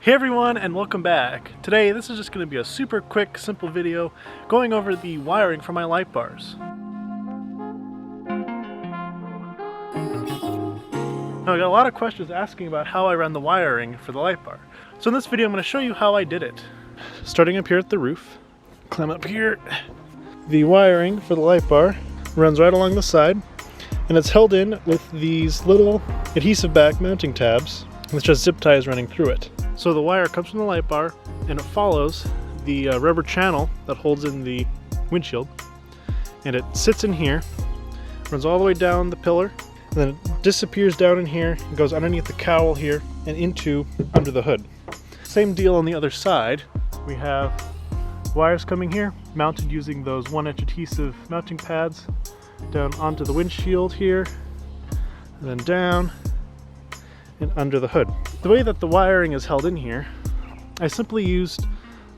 Hey everyone, and welcome back. Today this is just going to be a super quick, simple video going over the wiring for my light bars. Now I got a lot of questions asking about how I run the wiring for the light bar. So in this video I'm going to show you how I did it. Starting up here at the roof, climb up here. The wiring for the light bar runs right along the side, and it's held in with these little adhesive back mounting tabs with just zip ties running through it. So the wire comes from the light bar and it follows the rubber channel that holds in the windshield, and it sits in here, runs all the way down the pillar, and then it disappears down in here and goes underneath the cowl here and into under the hood. Same deal on the other side. We have wires coming here mounted using those 1-inch adhesive mounting pads down onto the windshield here, and then down and under the hood. The way that the wiring is held in here, I simply used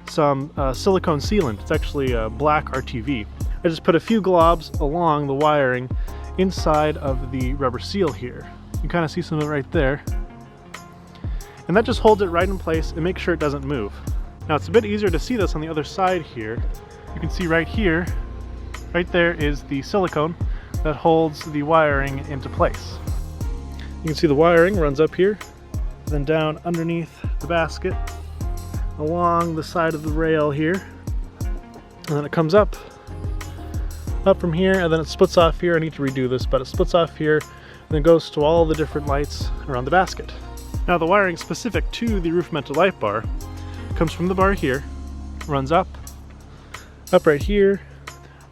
some silicone sealant. It's actually black RTV. I just put a few globs along the wiring inside of the rubber seal here. You can kind of see some of it right there. And that just holds it right in place and makes sure it doesn't move. Now it's a bit easier to see this on the other side here. You can see right here, right there is the silicone that holds the wiring into place. You can see the wiring runs up here, then down underneath the basket, along the side of the rail here, and then it comes up from here, and then it splits off here. I need to redo this, but it splits off here, and then goes to all the different lights around the basket. Now the wiring specific to the roof mounted light bar comes from the bar here, runs up right here,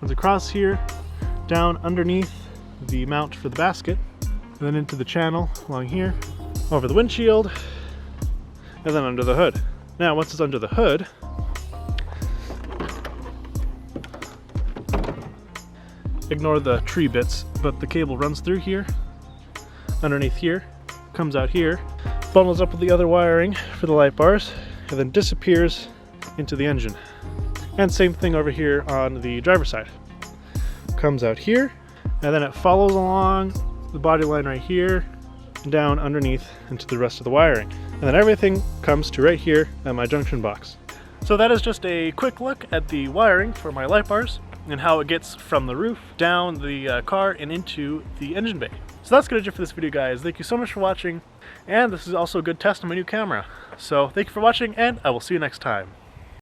runs across here, down underneath the mount for the basket, and then into the channel along here, over the windshield, and then under the hood. Now once it's under the hood, ignore the tree bits, but the cable runs through here, underneath here, comes out here, bundles up with the other wiring for the light bars, and then disappears into the engine. And same thing over here on the driver's side. Comes out here, and then it follows along the body line right here, and down underneath into the rest of the wiring. And then everything comes to right here at my junction box. So that is just a quick look at the wiring for my light bars and how it gets from the roof down the car and into the engine bay. So that's gonna do it for this video, guys. Thank you so much for watching, and this is also a good test on my new camera. So thank you for watching, and I will see you next time.